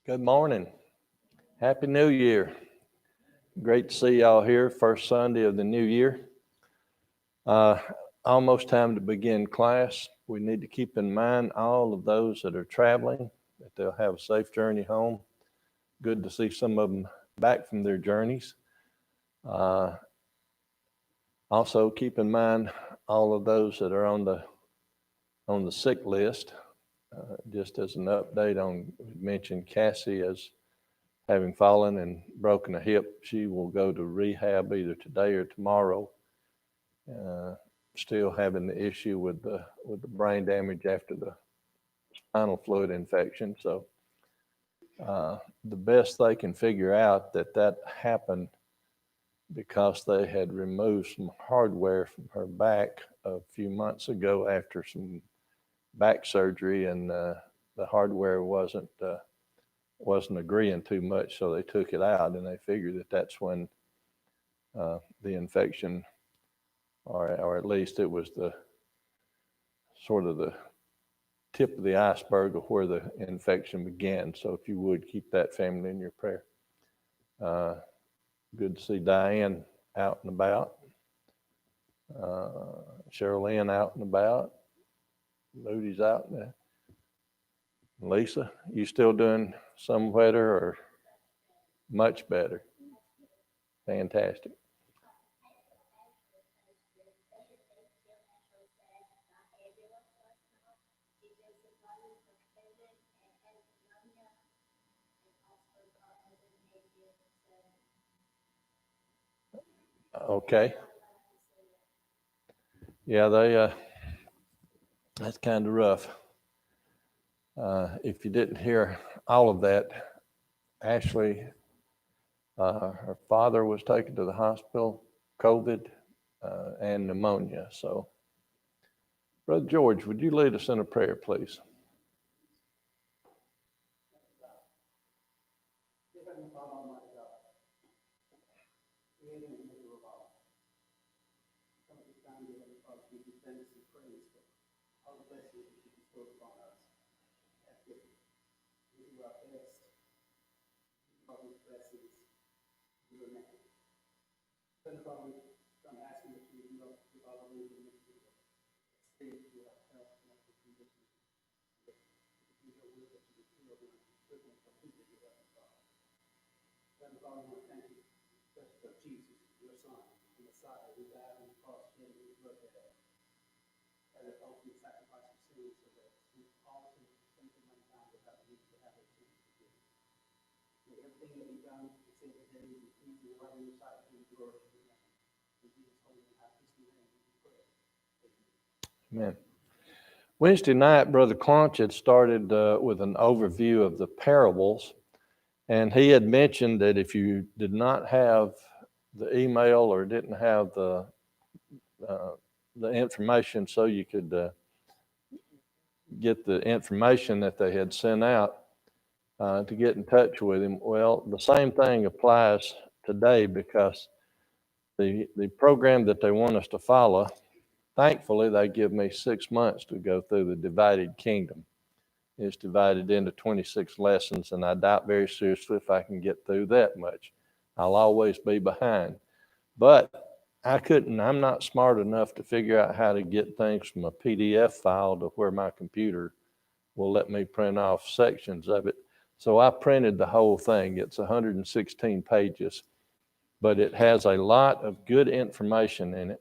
Good morning. Happy New Year. Great to see y'all here, first Sunday of the new year. Almost time to begin class. We need to keep in mind all of those that are traveling, that they'll have a safe journey home. Good to see some of them back from their journeys. Also keep in mind all of those that are on the sick list. Just as an update on, we mentioned Cassie as having fallen and broken a hip. She will go to rehab either today or tomorrow. Still having the issue with the brain damage after the spinal fluid infection. So the best they can figure out that happened because they had removed some hardware from her back a few months ago after some back surgery, and the hardware wasn't agreeing too much, so they took it out, and they figured that's when the infection, or at least it was the sort of the tip of the iceberg of where the infection began. So if you would keep that family in your prayer. Good to see Diane out and about. Cheryl Ann out and about. Moody's out there. Lisa, you still doing some better or much better? Fantastic. Okay. Yeah, that's kind of rough. If you didn't hear all of that, Ashley, her father was taken to the hospital, COVID, and pneumonia. So, Brother George, would you lead us in a prayer, please? Amen. Wednesday night, Brother Clonch had started with an overview of the parables, and he had mentioned that if you did not have the email or didn't have the information so you could get the information that they had sent out, to get in touch with him. Well, the same thing applies today, because the program that they want us to follow, thankfully, they give me 6 months to go through the divided kingdom. It's divided into 26 lessons, and I doubt very seriously if I can get through that much. I'll always be behind. But I'm not smart enough to figure out how to get things from a PDF file to where my computer will let me print off sections of it. So I printed the whole thing. It's 116 pages, but it has a lot of good information in it.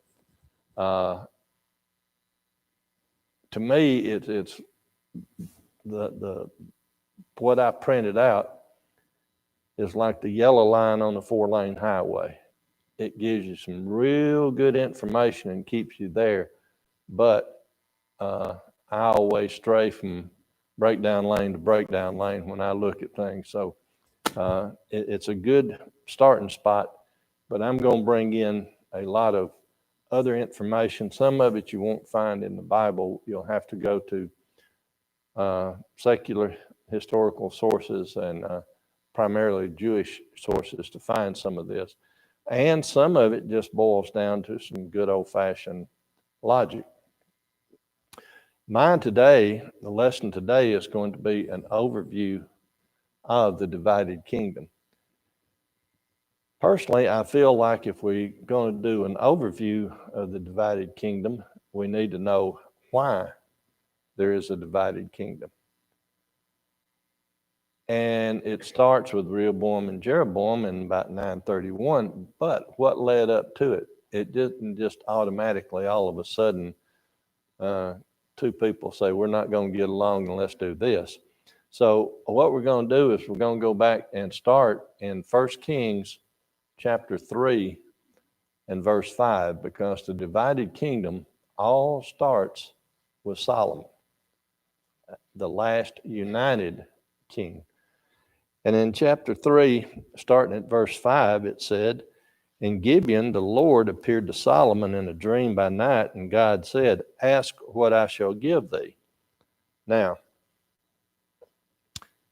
To me, it's the what I printed out is like the yellow line on the 4-lane highway. It gives you some real good information and keeps you there, but I always stray from breakdown lane to breakdown lane when I look at things. So it's a good starting spot, but I'm going to bring in a lot of other information. Some of it you won't find in the Bible. You'll have to go to secular historical sources and primarily Jewish sources to find some of this. And some of it just boils down to some good old-fashioned logic. Mine today, the lesson today, is going to be an overview of the divided kingdom. Personally, I feel like if we're going to do an overview of the divided kingdom, we need to know why there is a divided kingdom. And it starts with Rehoboam and Jeroboam in about 931. But what led up to it? It didn't just automatically, all of a sudden, two people say, we're not going to get along and let's do this. So what we're going to do is we're going to go back and start in 1 Kings chapter 3 and verse 5, because the divided kingdom all starts with Solomon, the last united king. And in chapter 3, starting at verse 5, it said, in Gibeon, the Lord appeared to Solomon in a dream by night, and God said, ask what I shall give thee. Now,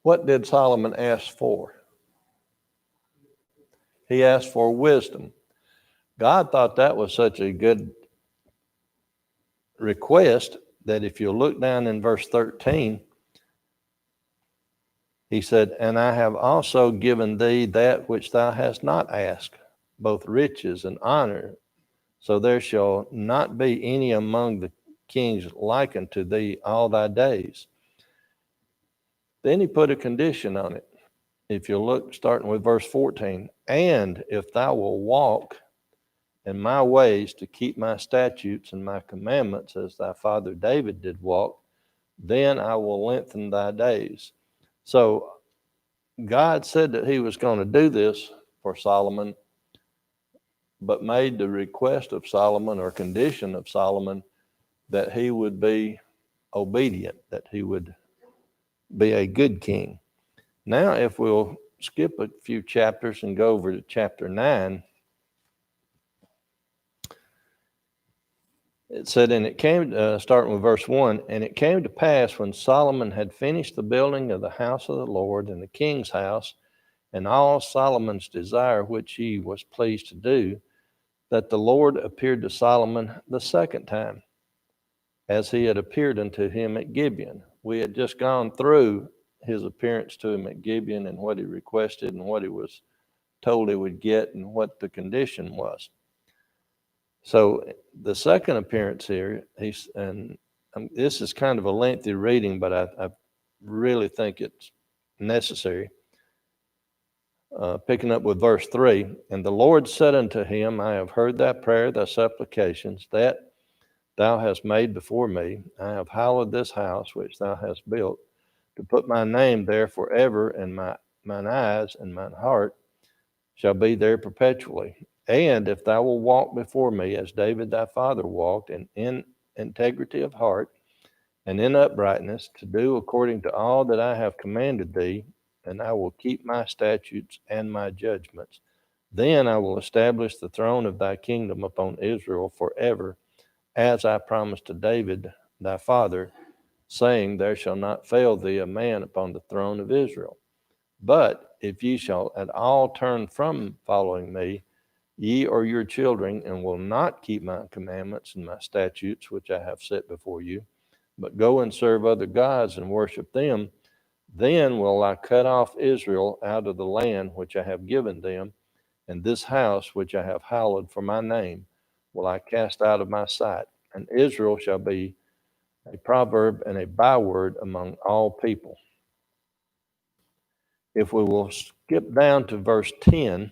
what did Solomon ask for? He asked for wisdom. God thought that was such a good request that if you look down in verse 13, he said, and I have also given thee that which thou hast not asked, both riches and honor. So there shall not be any among the kings like unto thee all thy days. Then he put a condition on it. If you look, starting with verse 14, and if thou wilt walk in my ways to keep my statutes and my commandments as thy father David did walk, then I will lengthen thy days. So God said that he was going to do this for Solomon, but made the request of Solomon or condition of Solomon that he would be obedient, that he would be a good king. Now, if we'll skip a few chapters and go over to chapter 9, it said, and it came, starting with verse 1, and it came to pass when Solomon had finished the building of the house of the Lord and the king's house, and all Solomon's desire which he was pleased to do, that the Lord appeared to Solomon the second time, as he had appeared unto him at Gibeon. We had just gone through his appearance to him at Gibeon and what he requested and what he was told he would get and what the condition was. So the second appearance here, this is kind of a lengthy reading, but I really think it's necessary. Picking up with verse 3, and the Lord said unto him, I have heard thy prayer, thy supplications, that thou hast made before me. I have hallowed this house which thou hast built, to put my name there forever, and mine eyes and mine heart shall be there perpetually. And if thou wilt walk before me as David thy father walked, and in integrity of heart and in uprightness, to do according to all that I have commanded thee, and I will keep my statutes and my judgments, then I will establish the throne of thy kingdom upon Israel forever, as I promised to David thy father, saying, there shall not fail thee a man upon the throne of Israel. But if ye shall at all turn from following me, ye or your children, and will not keep my commandments and my statutes which I have set before you, but go and serve other gods and worship them, then will I cut off Israel out of the land which I have given them, and this house which I have hallowed for my name will I cast out of my sight, and Israel shall be a proverb and a byword among all people. If we will skip down to verse 10,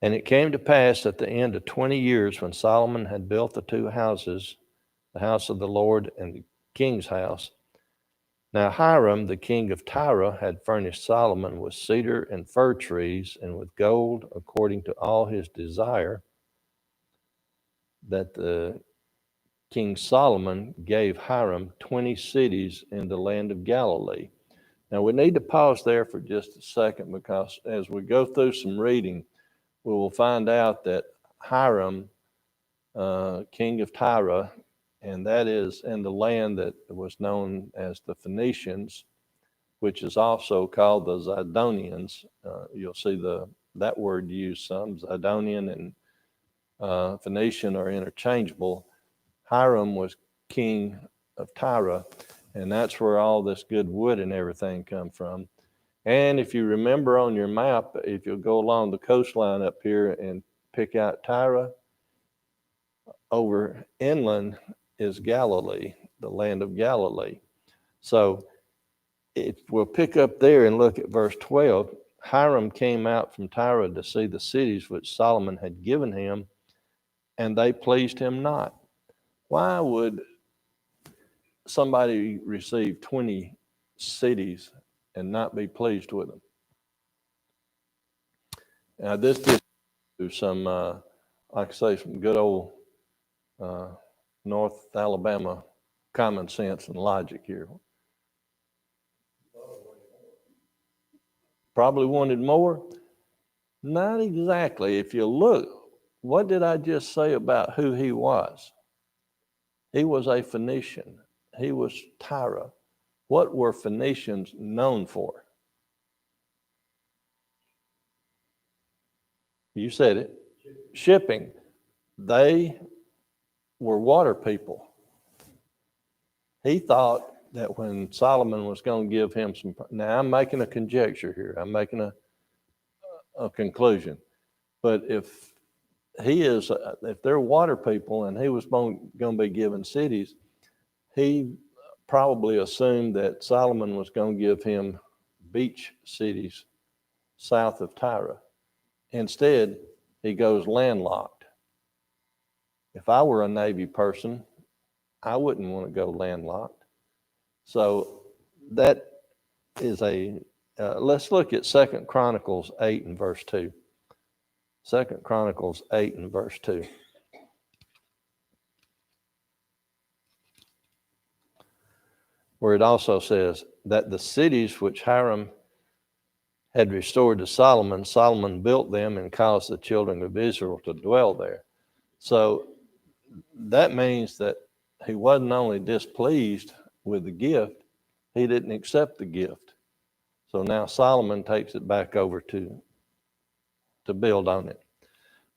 and it came to pass at the end of 20 years, when Solomon had built the two houses, the house of the Lord and the king's house. Now Hiram, the king of Tyre, had furnished Solomon with cedar and fir trees, and with gold, according to all his desire, that the King Solomon gave Hiram 20 cities in the land of Galilee. Now we need to pause there for just a second, because as we go through some reading, we will find out that Hiram, king of Tyre, and that is in the land that was known as the Phoenicians, which is also called the Zidonians. You'll see that word used some. Zidonian and Phoenician are interchangeable. Hiram was king of Tyre, And that's where all this good wood and everything come from. And if you remember on your map, if you'll go along the coastline up here and pick out Tyre, over inland is Galilee, the land of Galilee. So if we'll pick up there and look at verse 12, Hiram came out from Tyre to see the cities which Solomon had given him, and they pleased him not. Why would somebody receive 20 cities and not be pleased with them? Now, this gives you some, like I say, some good old North Alabama common sense and logic here. Probably wanted more? Not exactly. If you look, what did I just say about who he was? He was a Phoenician. He was Tyre. What were Phoenicians known for? You said it. Shipping. They were water people. He thought that when Solomon was going to give him some, now I'm making a conjecture here. I'm making a conclusion. But if they're water people and he was going to be given cities, he probably assumed that Solomon was going to give him beach cities south of Tyre. Instead, he goes landlocked. If I were a Navy person, I wouldn't want to go landlocked. So that is let's look at 2 Chronicles 8 and verse 2. 2 Chronicles 8 and verse 2. Where it also says that the cities which Hiram had restored to Solomon, Solomon built them and caused the children of Israel to dwell there. So that means that he wasn't only displeased with the gift, he didn't accept the gift. So now Solomon takes it back over to build on it.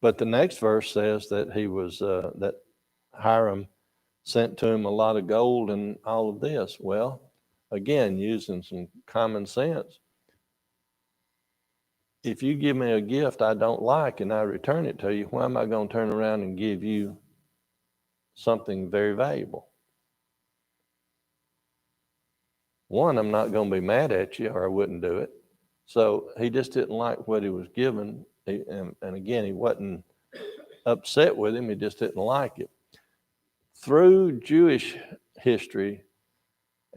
But the next verse says that that Hiram sent to him a lot of gold and all of this. Well, again, using some common sense, if you give me a gift I don't like and I return it to you, why am I going to turn around and give you something very valuable? One, I'm not going to be mad at you or I wouldn't do it. So he just didn't like what he was given. And again, he wasn't upset with him. He just didn't like it. Through Jewish history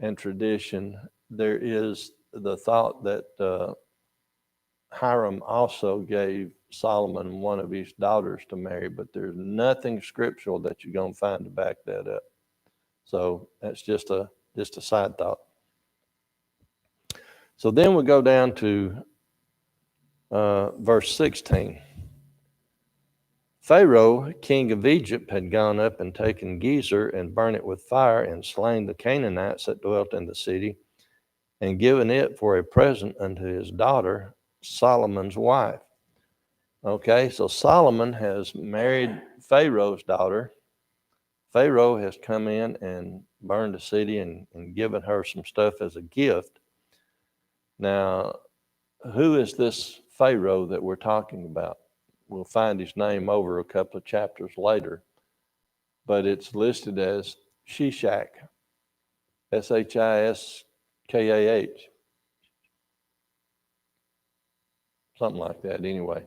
and tradition, there is the thought that Hiram also gave Solomon one of his daughters to marry, but there's nothing scriptural that you're going to find to back that up. So that's just a side thought. So then we go down to verse 16. Pharaoh, king of Egypt, had gone up and taken Gezer and burnt it with fire and slain the Canaanites that dwelt in the city and given it for a present unto his daughter, Solomon's wife. Okay, so Solomon has married Pharaoh's daughter. Pharaoh has come in and burned the city and given her some stuff as a gift. Now, who is this Pharaoh that we're talking about? We'll find his name over a couple of chapters later, but it's listed as Shishak, Shiskah, something like that anyway.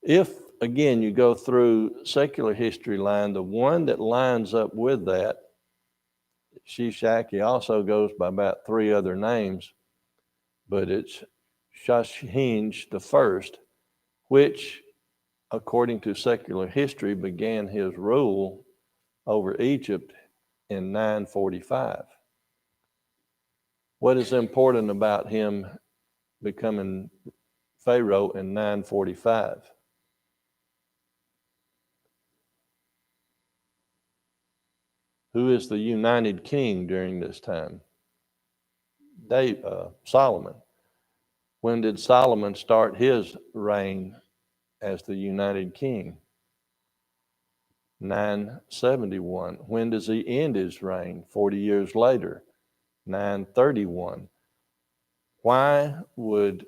If, again, you go through secular history line, the one that lines up with that, Shishak, he also goes by about 3 other names, but it's Shoshinj the first, which, according to secular history, began his rule over Egypt in 945. What is important about him becoming Pharaoh in 945? Who is the united king during this time? Solomon. When did Solomon start his reign as the united king? 971. When does he end his reign? 40 years later, 931. Why would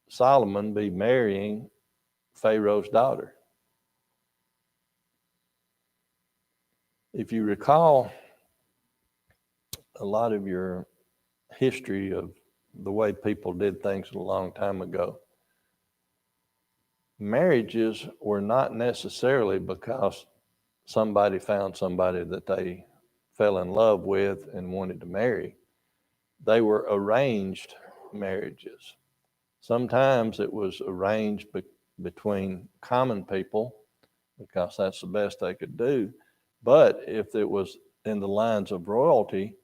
Solomon be marrying Pharaoh's daughter? If you recall a lot of your history of the way people did things a long time ago, marriages were not necessarily because somebody found somebody that they fell in love with and wanted to marry. They were arranged marriages. Sometimes it was arranged between common people because that's the best they could do. But if it was in the lines of royalty,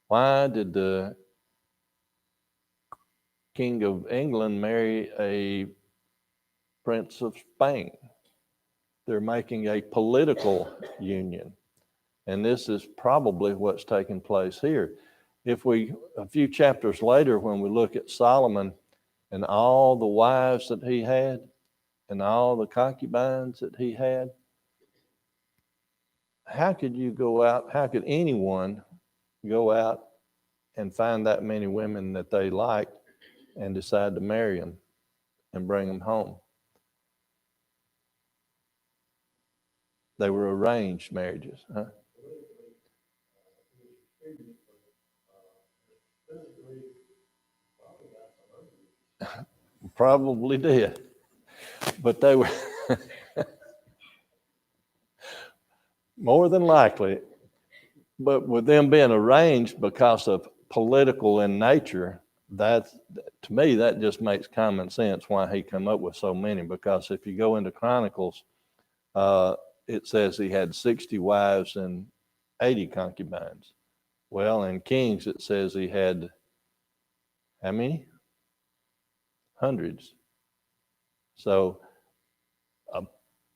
why did the King of England marry a Prince of Spain? They're making a political union. And this is probably what's taking place here. A few chapters later, when we look at Solomon and all the wives that he had and all the concubines that he had, how could anyone go out and find that many women that they liked and decide to marry them and bring them home? They were arranged marriages, huh? Probably did. But they were more than likely. But with them being arranged because of political in nature, that to me that just makes common sense why he come up with so many. Because if you go into Chronicles, it says he had 60 wives and 80 concubines. Well, in Kings it says he had how many? Hundreds. So a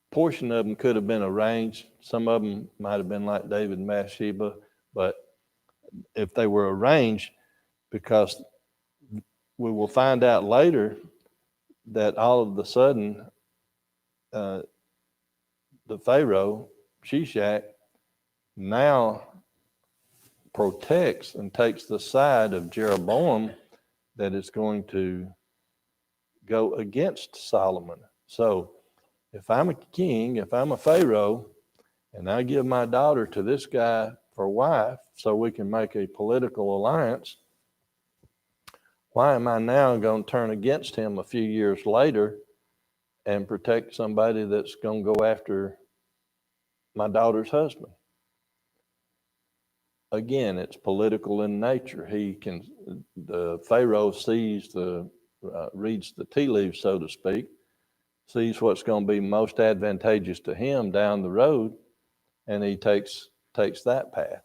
portion of them could have been arranged. Some of them might have been like David and Bathsheba, but if they were arranged, because we will find out later that all of a sudden the Pharaoh, Shishak, now protects and takes the side of Jeroboam that is going to go against Solomon. So if I'm a king, if I'm a Pharaoh, and I give my daughter to this guy for wife so we can make a political alliance, why am I now going to turn against him a few years later and protect somebody that's going to go after my daughter's husband? Again, it's political in nature. The Pharaoh reads the tea leaves, so to speak, sees what's going to be most advantageous to him down the road, and he takes that path.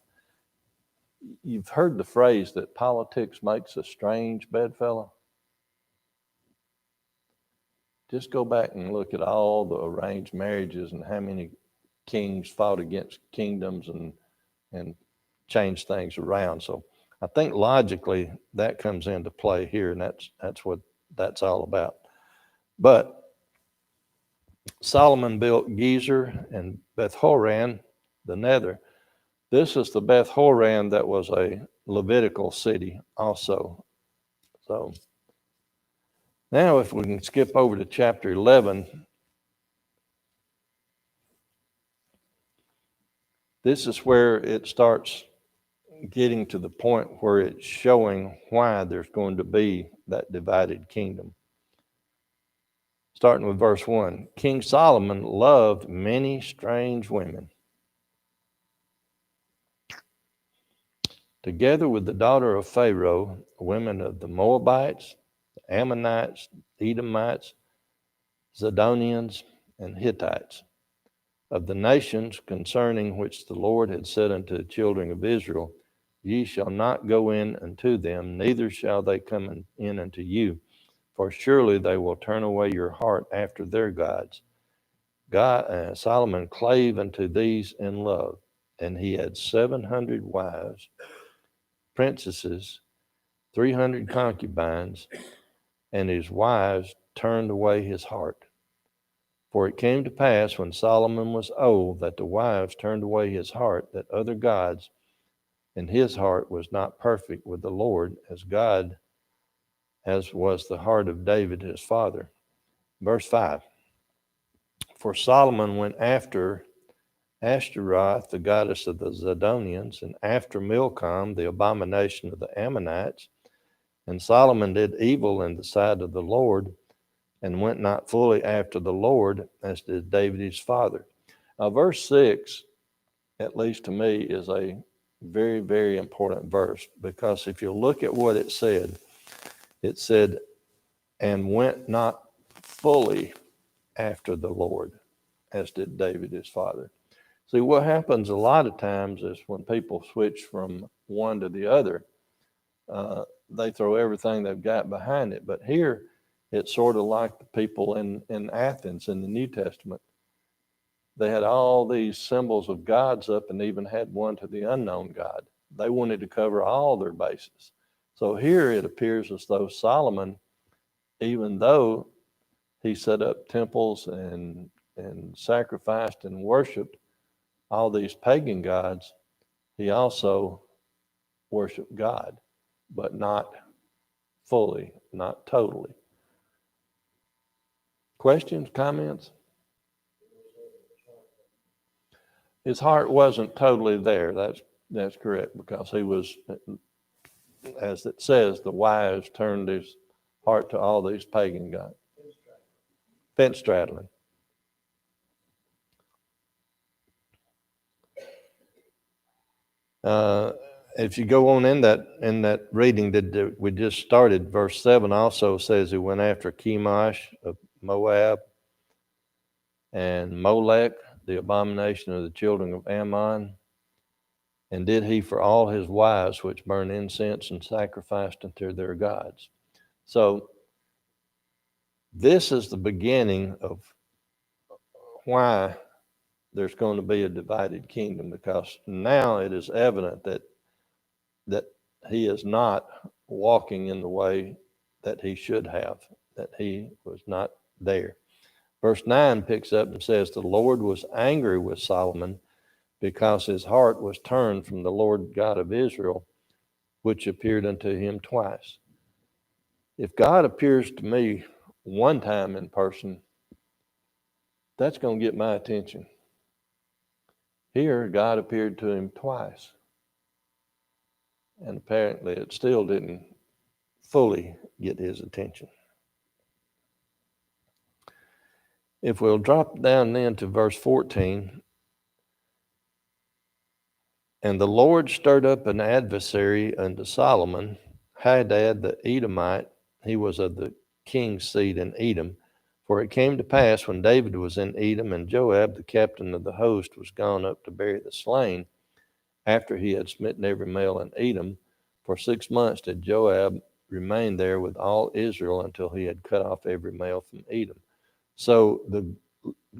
You've heard the phrase that politics makes a strange bedfellow. Just go back and look at all the arranged marriages and how many kings fought against kingdoms and changed things around. So I think logically that comes into play here, and that's what that's all about. But Solomon built Gezer and Beth-horon, the nether. This is the Beth-horon that was a Levitical city also. So now if we can skip over to chapter 11, this is where it starts getting to the point where it's showing why there's going to be that divided kingdom. Starting with verse 1, King Solomon loved many strange women, together with the daughter of Pharaoh, women of the Moabites, the Ammonites, Edomites, Zidonians, and Hittites, of the nations concerning which the Lord had said unto the children of Israel, Ye shall not go in unto them, neither shall they come in unto you, for surely they will turn away your heart after their gods. Solomon clave unto these in love, and he had 700 wives, princesses, 300 concubines, and his wives turned away his heart. For it came to pass when Solomon was old that the wives turned away his heart that other gods, and his heart was not perfect with the Lord as was the heart of David his father. Verse 5. For Solomon went after Ashtaroth, the goddess of the Zidonians, and after Milcom, the abomination of the Ammonites. And Solomon did evil in the sight of the Lord, and went not fully after the Lord, as did David his father. Now, verse 6, at least to me, is a very, very important verse, because if you look at what it said, and went not fully after the Lord, as did David his father. See, what happens a lot of times is when people switch from one to the other, they throw everything they've got behind it. But here, it's sort of like the people in Athens in the New Testament. They had all these symbols of gods up and even had one to the unknown God. They wanted to cover all their bases. So here it appears as though Solomon, even though he set up temples and sacrificed and worshiped all these pagan gods, he also worshiped God, but not fully, not totally. Questions, comments? His heart wasn't totally there. That's correct, because he was, as it says, the wives turned his heart to all these pagan gods. Fence straddling. If you go on in that reading that we just started, verse 7 also says he went after Chemosh of Moab, and Molech, the abomination of the children of Ammon, and did he for all his wives which burned incense and sacrificed unto their gods. So this is the beginning of why there's going to be a divided kingdom, because now it is evident that he is not walking in the way that he should have, that he was not there. Verse 9 picks up and says, the Lord was angry with Solomon because his heart was turned from the Lord God of Israel, which appeared unto him twice. If God appears to me one time in person, that's going to get my attention. Here, God appeared to him twice. And apparently it still didn't fully get his attention. If we'll drop down then to verse 14, and the Lord stirred up an adversary unto Solomon, Hadad the Edomite. He was of the king's seed in Edom. For it came to pass when David was in Edom, and Joab, the captain of the host, was gone up to bury the slain, after he had smitten every male in Edom, for 6 months did Joab remain there with all Israel until he had cut off every male from Edom. So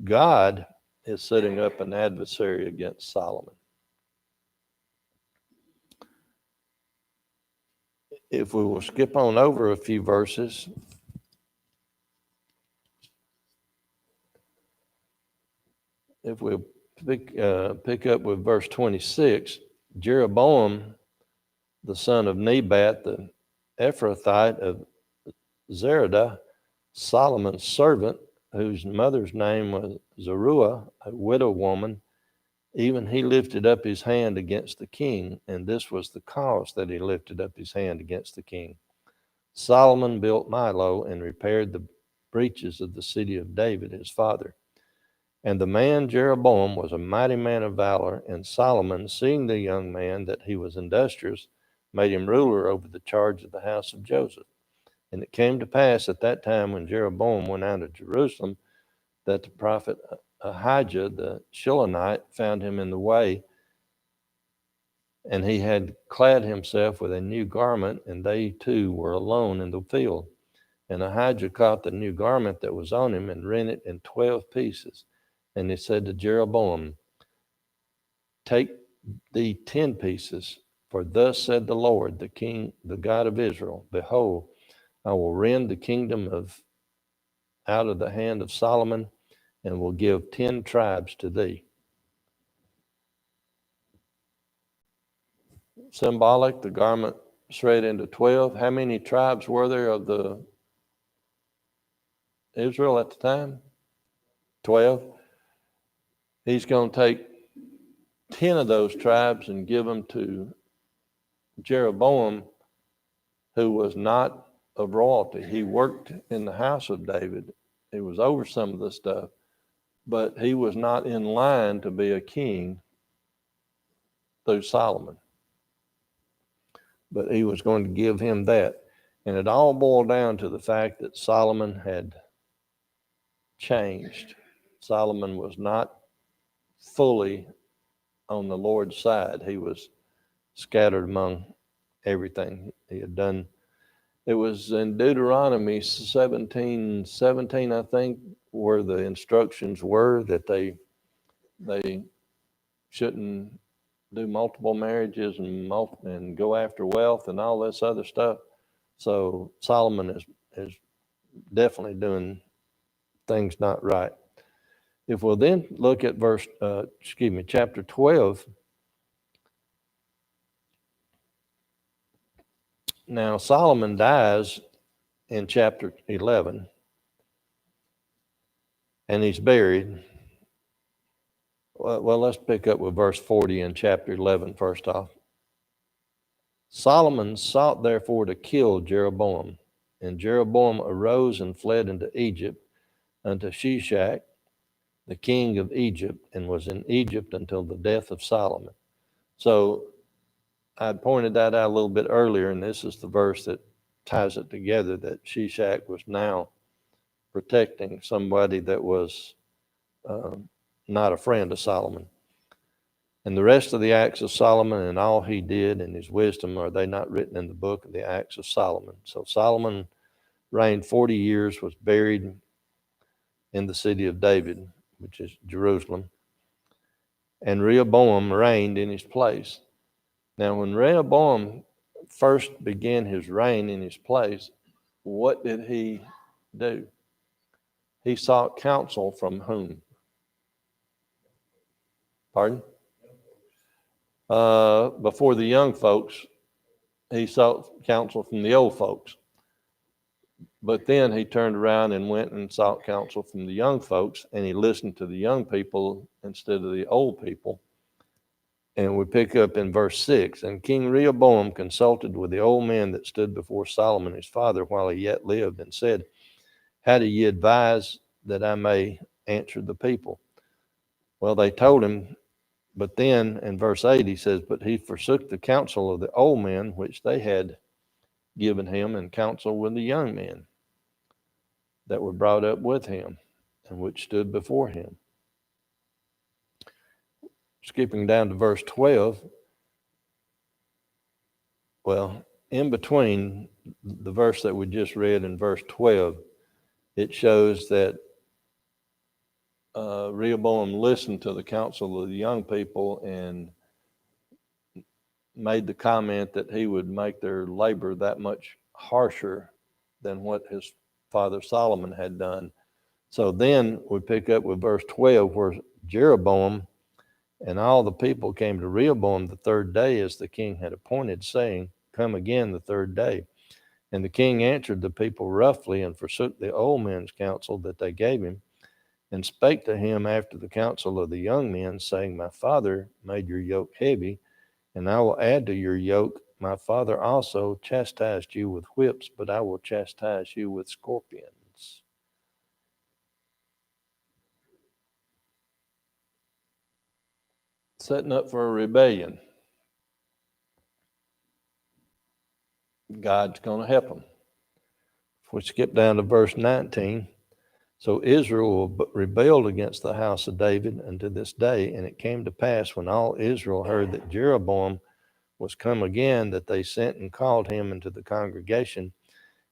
God is setting up an adversary against Solomon. If we will skip on over a few verses, if we pick up with verse 26, Jeroboam, the son of Nebat, the Ephrathite of Zeradah, Solomon's servant, whose mother's name was Zeruiah, a widow woman, even he lifted up his hand against the king, and this was the cause that he lifted up his hand against the king. Solomon built Milo and repaired the breaches of the city of David his father. And the man Jeroboam was a mighty man of valor, and Solomon, seeing the young man that he was industrious, made him ruler over the charge of the house of Joseph. And it came to pass at that time when Jeroboam went out of Jerusalem, that the prophet Ahijah the Shilonite found him in the way, and he had clad himself with a new garment, and they two were alone in the field. And Ahijah caught the new garment that was on him and rent it in 12 pieces. And he said to Jeroboam, take thee 10 pieces, for thus said the Lord, the King, the God of Israel, behold, I will rend the kingdom out of the hand of Solomon, and will give 10 tribes to thee. Symbolic, the garment shred into 12. How many tribes were there of the Israel at the time? 12. He's going to take 10 of those tribes and give them to Jeroboam, who was not of royalty. He worked in the house of David. He was over some of the stuff, but he was not in line to be a king through Solomon. But he was going to give him that. And it all boiled down to the fact that Solomon had changed. Solomon was not fully on the Lord's side. He was scattered among everything he had done. It was in Deuteronomy 17:17, I think, where the instructions were that they shouldn't do multiple marriages and go after wealth and all this other stuff. So Solomon is definitely doing things not right. If we'll then look at chapter 12. Now Solomon dies in chapter 11, and he's buried. Well, let's pick up with verse 40 in chapter 11 first off. Solomon sought therefore to kill Jeroboam, and Jeroboam arose and fled into Egypt unto Shishak, the king of Egypt, and was in Egypt until the death of Solomon. So I pointed that out a little bit earlier, and this is the verse that ties it together, that Shishak was now protecting somebody that was not a friend of Solomon. And the rest of the acts of Solomon and all he did and his wisdom, are they not written in the book of the acts of Solomon? So Solomon reigned 40 years, was buried in the city of David, which is Jerusalem. And Rehoboam reigned in his place. Now, when Rehoboam first began his reign in his place, what did he do? He sought counsel from whom? Pardon? Before the young folks, he sought counsel from the old folks. But then he turned around and went and sought counsel from the young folks, and he listened to the young people instead of the old people. And we pick up in verse 6, and King Rehoboam consulted with the old men that stood before Solomon his father while he yet lived, and said, how do ye advise that I may answer the people? Well, they told him, but then in verse 8 he says, but he forsook the counsel of the old men which they had given him, and counsel with the young men that were brought up with him and which stood before him. Skipping down to verse 12, well, in between the verse that we just read in verse 12, it shows that Rehoboam listened to the counsel of the young people and made the comment that he would make their labor that much harsher than what his father Solomon had done. So then we pick up with verse 12, where Jeroboam and all the people came to Rehoboam the third day, as the king had appointed, saying, come again the third day. And the king answered the people roughly, and forsook the old men's counsel that they gave him, and spake to him after the counsel of the young men, saying, my father made your yoke heavy, and I will add to your yoke. My father also chastised you with whips, but I will chastise you with scorpions. Setting up for a rebellion. God's going to help them. If we skip down to verse 19, so Israel rebelled against the house of David unto this day, and it came to pass when all Israel heard that Jeroboam was come again, that they sent and called him into the congregation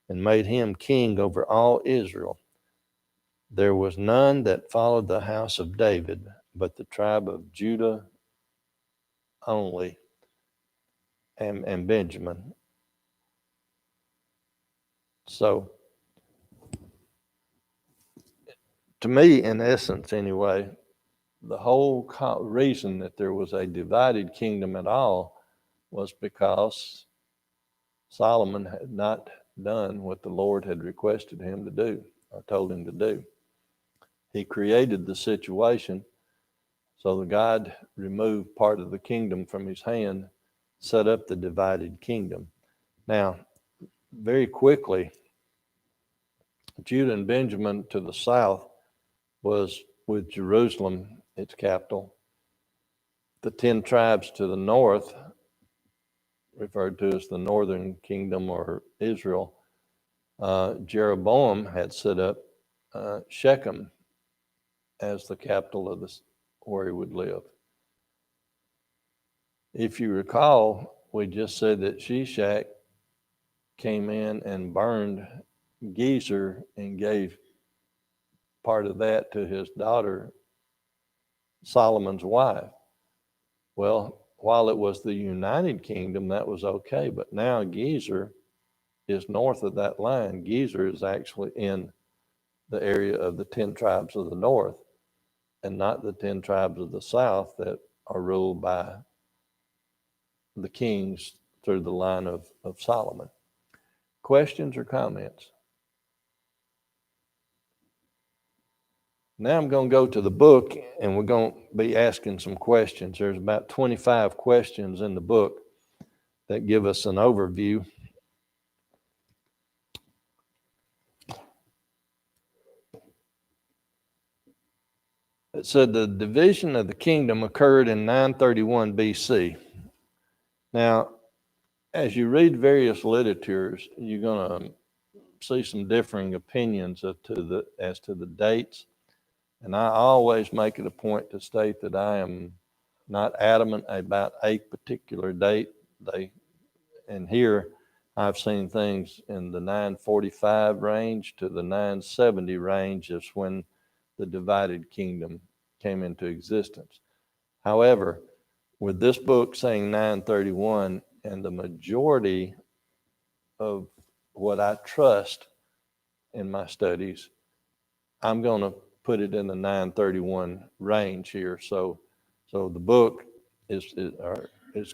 and made him king over all Israel. There was none that followed the house of David, but the tribe of Judah only, and Benjamin. So to me, in essence anyway, the whole reason that there was a divided kingdom at all was because Solomon had not done what the Lord had requested him to do or told him to do. He created the situation, so the God removed part of the kingdom from his hand, set up the divided kingdom. Now, very quickly, Judah and Benjamin to the south was with Jerusalem, its capital. The 10 tribes to the north, referred to as the northern kingdom or Israel, Jeroboam had set up Shechem as the capital of where he would live. If you recall, we just said that Shishak came in and burned Gezer and gave part of that to his daughter, Solomon's wife. Well, while it was the United Kingdom, that was okay, but now Gezer is north of that line. Gezer is actually in the area of the 10 tribes of the north and not the 10 tribes of the south that are ruled by the kings through the line of Solomon. Questions or comments? Now I'm going to go to the book and we're going to be asking some questions. There's about 25 questions in the book that give us an overview. It said the division of the kingdom occurred in 931 BC. Now, as you read various literatures, you're going to see some differing opinions as to the dates. And I always make it a point to state that I am not adamant about a particular date. And here I've seen things in the 945 range to the 970 range is when the divided kingdom came into existence. However, with this book saying 931 and the majority of what I trust in my studies, I'm going to put it in the 931 range here. So the book is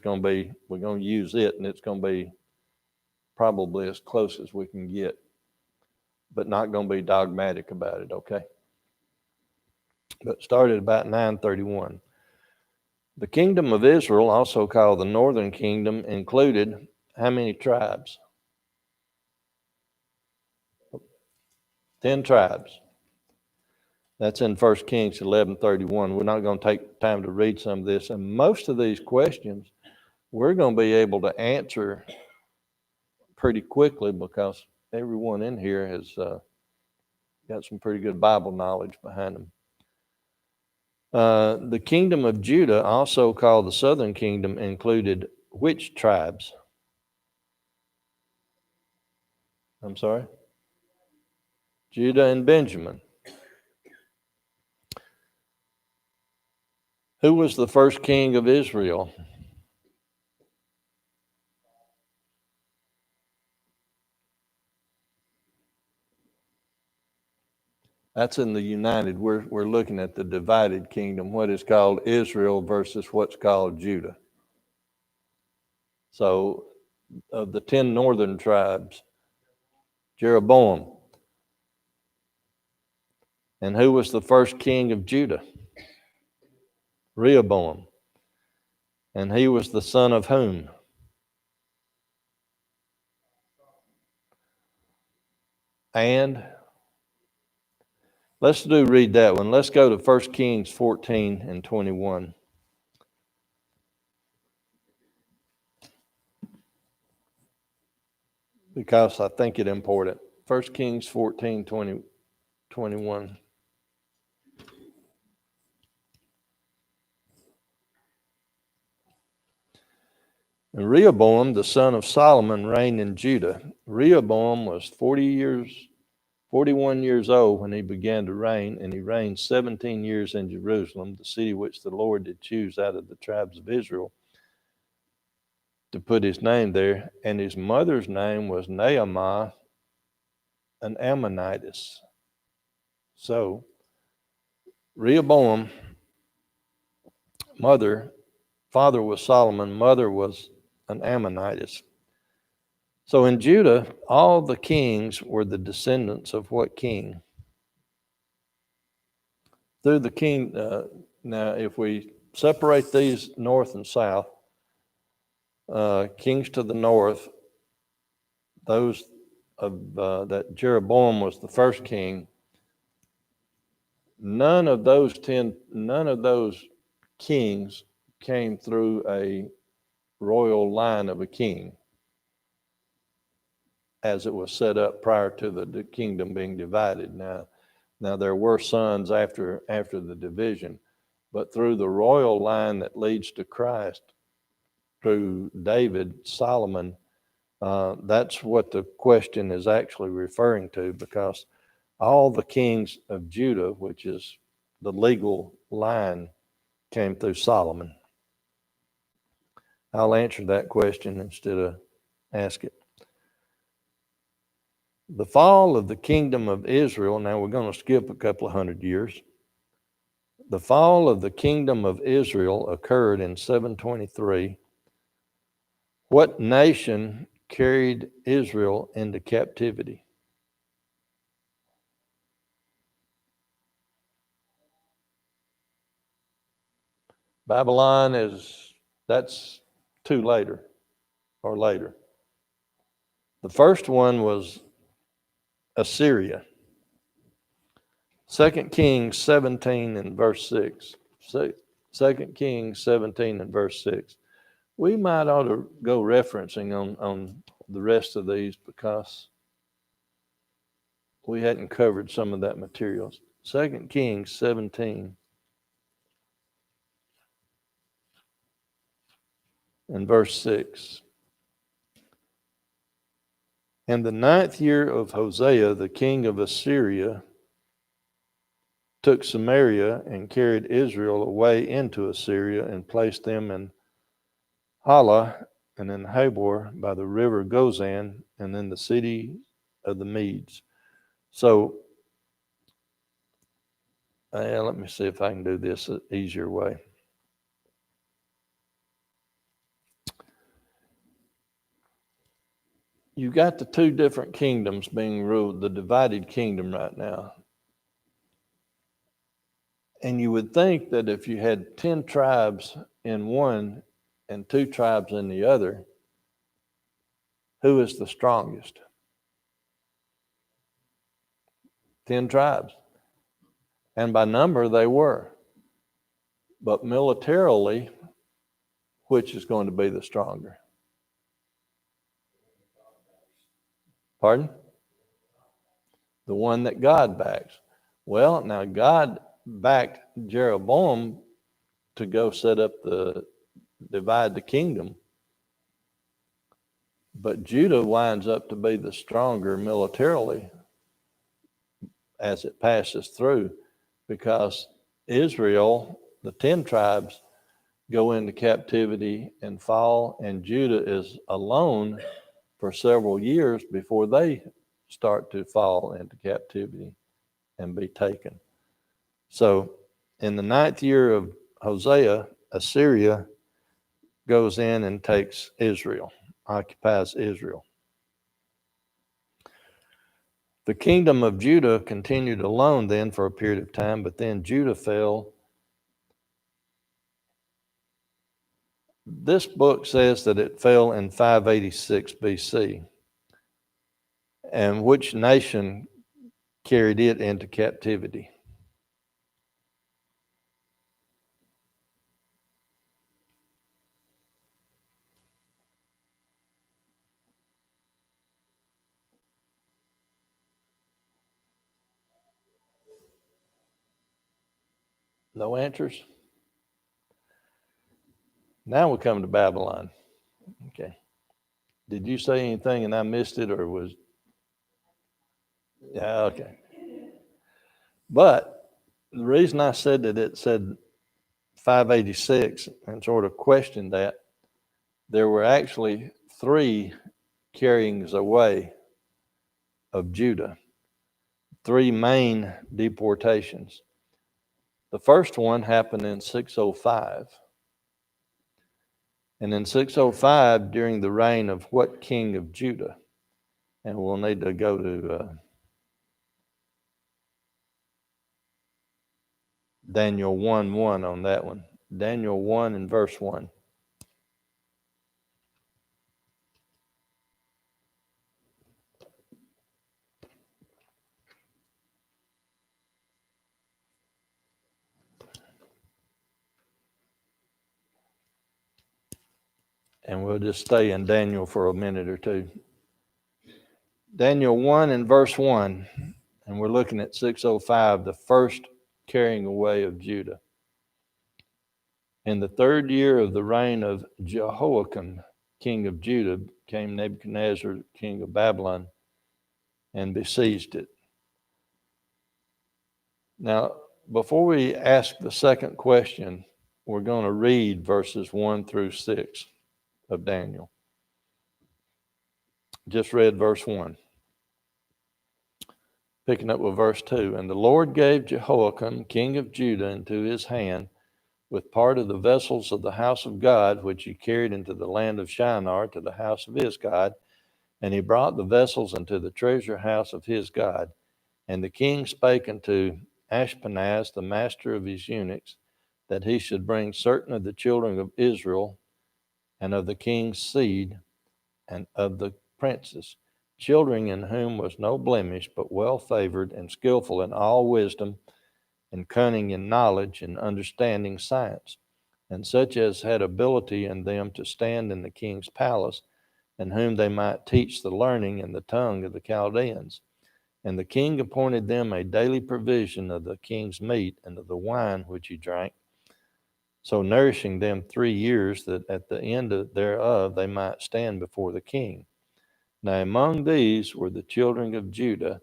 going to be, we're going to use it, and it's going to be probably as close as we can get, but not going to be dogmatic about it, okay? But started about 931. The kingdom of Israel, also called the northern kingdom, included how many tribes? 10 tribes. That's in 1 Kings 11:31. We're not going to take time to read some of this. And most of these questions we're going to be able to answer pretty quickly because everyone in here has got some pretty good Bible knowledge behind them. The kingdom of Judah, also called the southern kingdom, included which tribes? I'm sorry? Judah and Benjamin. Who was the first king of Israel? That's in the united. We're looking at the divided kingdom, what is called Israel versus what's called Judah. So of the 10 northern tribes, Jeroboam. And who was the first king of Judah? Rehoboam. And he was the son of whom? And let's read that one. Let's go to 1 Kings 14 and 21. Because I think it's important. 1 Kings 14, 21. And Rehoboam, the son of Solomon, reigned in Judah. Rehoboam was 41 years old when he began to reign, and he reigned 17 years in Jerusalem, the city which the Lord did choose out of the tribes of Israel to put his name there. And his mother's name was Naamah, an Ammonitess. So Rehoboam, father was Solomon, mother was an Ammonitess. So in Judah, all the kings were the descendants of what king? Through the king. Now, if we separate these north and south, kings to the north, those of that Jeroboam was the first king. None of those kings came through a royal line of a king, as it was set up prior to the kingdom being divided. Now there were sons after the division, but through the royal line that leads to Christ, through David, Solomon, that's what the question is actually referring to, because all the kings of Judah, which is the legal line, came through Solomon. I'll answer that question instead of ask it. The fall of the kingdom of Israel, now we're going to skip a couple of hundred years. The fall of the kingdom of Israel occurred in 723. What nation carried Israel into captivity? Babylon that's later. The first one was Assyria. 2 Kings 17 and verse 6. 2 Kings 17 and verse 6. We might ought to go referencing on the rest of these, because we hadn't covered some of that material. 2 Kings 17 and verse 6. In the 9th year of Hosea, the king of Assyria took Samaria and carried Israel away into Assyria and placed them in Halah and in Habor by the river Gozan and in the city of the Medes. So, let me see if I can do this an easier way. You've got the two different kingdoms being ruled, the divided kingdom right now. And you would think that if you had 10 tribes in one and 2 tribes in the other, who is the strongest? 10 tribes. And by number, they were. But militarily, which is going to be the stronger? Pardon? The one that God backs. Well, now God backed Jeroboam to go divide the kingdom. But Judah winds up to be the stronger militarily as it passes through, because Israel, the 10 tribes, go into captivity and fall, and Judah is alone for several years before they start to fall into captivity and be taken. So in the 9th year of Hosea, Assyria goes in and takes Israel, occupies Israel. The kingdom of Judah continued alone then for a period of time, but then Judah fell. This book says that it fell in 586 BC. And which nation carried it into captivity? No answers? Now we come to Babylon. Okay. Did you say anything and I missed it, or was? Yeah, okay. But the reason I said that it said 586 and sort of questioned that, there were actually 3 carryings away of Judah, 3 main deportations. The first one happened in 605. And in 605, during the reign of what king of Judah? And we'll need to go to Daniel 1:1 on that one. Daniel 1 and verse 1. And we'll just stay in Daniel for a minute or two. Daniel 1 and verse 1. And we're looking at 605, the first carrying away of Judah. In the third year of the reign of Jehoiakim, king of Judah, came Nebuchadnezzar, king of Babylon, and besieged it. Now, before we ask the second question, we're going to read verses 1 through 6 of Daniel. Just read verse 1. Picking up with verse 2. And the Lord gave Jehoiakim, king of Judah, into his hand, with part of the vessels of the house of God, which he carried into the land of Shinar to the house of his God. And he brought the vessels into the treasure house of his God. And the king spake unto Ashpenaz, the master of his eunuchs, that he should bring certain of the children of Israel, and of the king's seed, and of the princes, children in whom was no blemish, but well favored and skillful in all wisdom, and cunning in knowledge, and understanding science, and such as had ability in them to stand in the king's palace, and whom they might teach the learning and the tongue of the Chaldeans. And the king appointed them a daily provision of the king's meat and of the wine which he drank, so nourishing them 3 years, that at the end thereof they might stand before the king. Now among these were the children of Judah,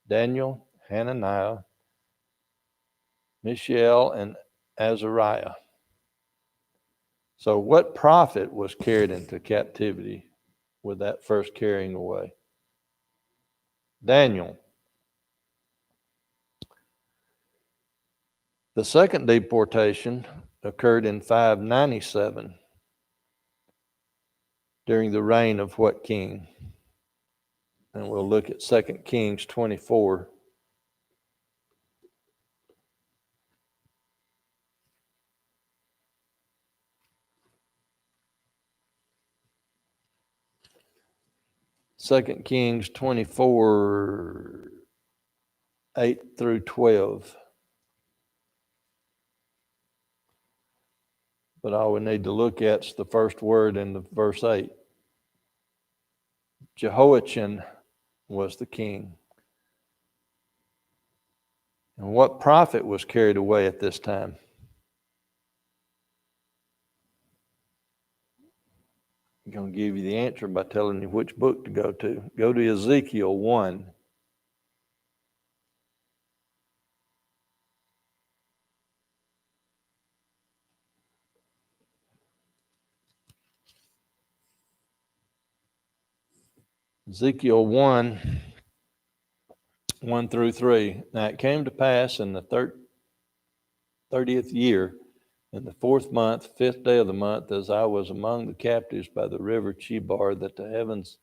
Daniel, Hananiah, Mishael, and Azariah. So what prophet was carried into captivity with that first carrying away? Daniel. The second deportation occurred in 597 during the reign of what king? And we'll look at 2 Kings 24. Second Kings 24, 8 through 12. But all we need to look at is the first word in the verse 8. Jehoiachin was the king. And what prophet was carried away at this time? I'm going to give you the answer by telling you which book to go to. Go to Ezekiel 1. Ezekiel 1, 1 through 3. Now it came to pass in the 30th year, in the 4th month, 5th day of the month, as I was among the captives by the river Chebar, that the heavens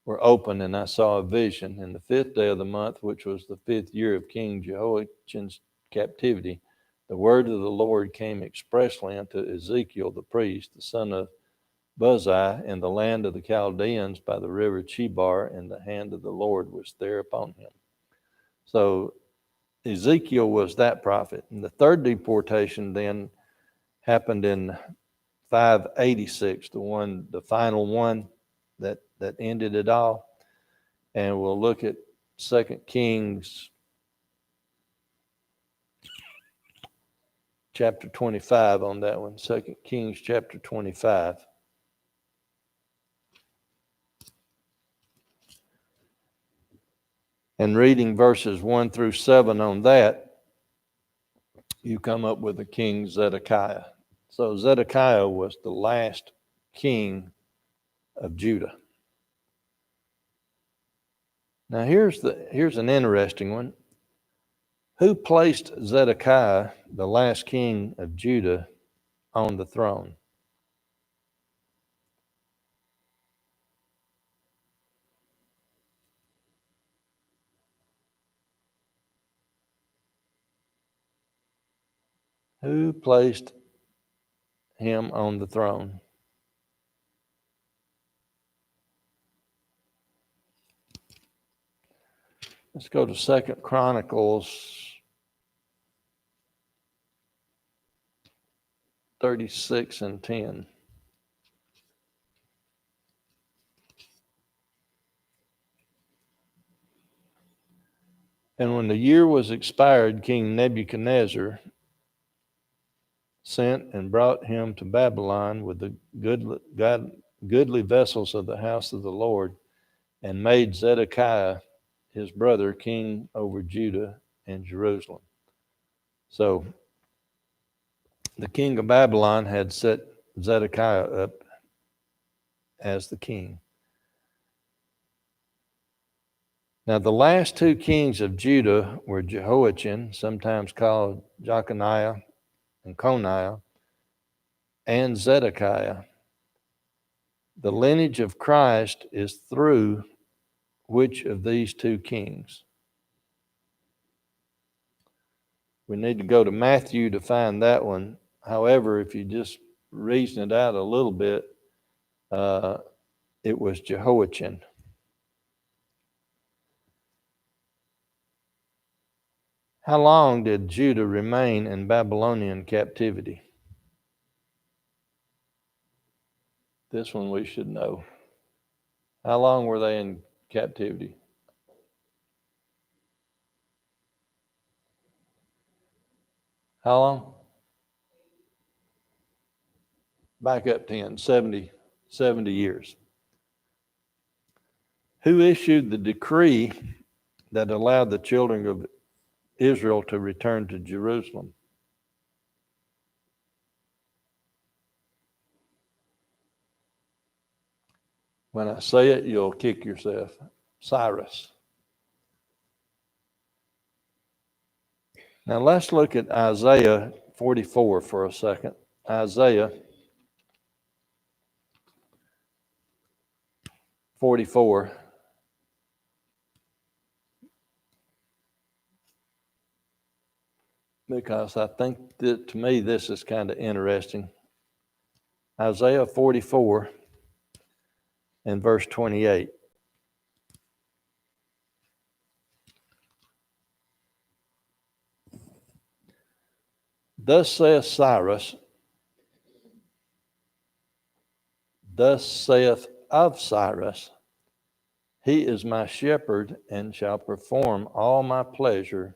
were open, and I saw a vision. In the 5th day of the month, which was the 5th year of King Jehoiachin's captivity, the word of the Lord came expressly unto Ezekiel the priest, the son of Buzi, in the land of the Chaldeans by the river Chebar, and the hand of the Lord was there upon him. So Ezekiel was that prophet. And the third deportation then happened in 586, the final one that ended it all. And we'll look at 2 Kings chapter 25 on that one. 2 Kings chapter 25. And reading verses 1 through 7 on that, you come up with the king Zedekiah. So Zedekiah was the last king of Judah. Now here's an interesting one. Who placed Zedekiah, the last king of Judah, on the throne? Who placed him on the throne? Let's go to 2 Chronicles 36 and 10. And when the year was expired, King Nebuchadnezzar sent and brought him to Babylon with the goodly vessels of the house of the Lord, and made Zedekiah his brother king over Judah and Jerusalem. So the king of Babylon had set Zedekiah up as the king. Now the last two kings of Judah were Jehoiachin, sometimes called Jeconiah and Coniah, and Zedekiah. The lineage of Christ is through which of these two kings? We need to go to Matthew to find that one. However, if you just reason it out a little bit, it was Jehoiachin. How long did Judah remain in Babylonian captivity? This one we should know. How long were they in captivity? How long? Back up 10, 70 years. Who issued the decree that allowed the children of Israel to return to Jerusalem? When I say it, you'll kick yourself. Cyrus. Now let's look at Isaiah 44 for a second. Isaiah 44. Because I think that to me this is kind of interesting. Isaiah 44 and verse 28. Thus saith Cyrus, thus saith of Cyrus, he is my shepherd and shall perform all my pleasure,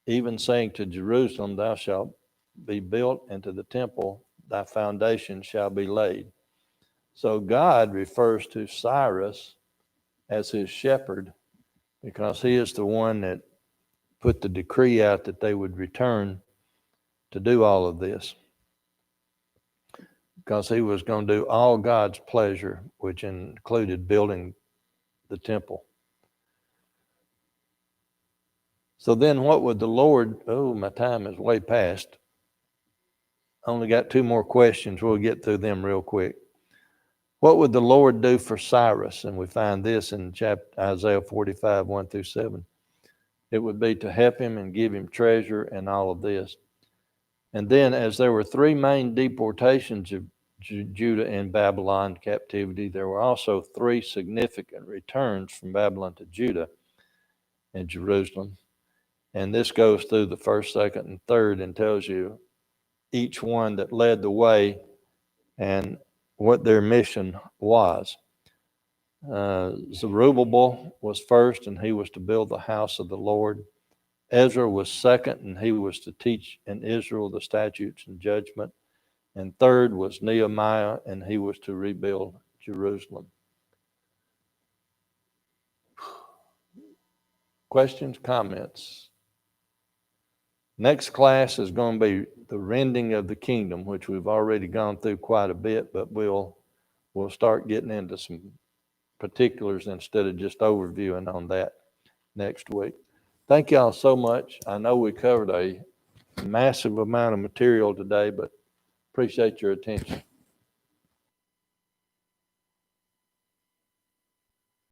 even saying to Jerusalem, thou shalt be built, and to the temple thy foundation shall be laid. So God refers to Cyrus as his shepherd because he is the one that put the decree out that they would return to do all of this, because he was going to do all God's pleasure, which included building the temple. So then what would the Lord, my time is way past. Only got two more questions. We'll get through them real quick. What would the Lord do for Cyrus? And we find this in Isaiah 45, 1 through 7. It would be to help him and give him treasure and all of this. And then as there were three main deportations of Judah and Babylon captivity, there were also three significant returns from Babylon to Judah and Jerusalem. And this goes through the first, second, and third and tells you each one that led the way and what their mission was. Zerubbabel was first, and he was to build the house of the Lord. Ezra was second, and he was to teach in Israel the statutes and judgment. And third was Nehemiah, and he was to rebuild Jerusalem. Questions, comments? Next class is going to be the rending of the kingdom, which we've already gone through quite a bit, but we'll start getting into some particulars instead of just overviewing on that next week. Thank y'all so much. I know we covered a massive amount of material today, but appreciate your attention.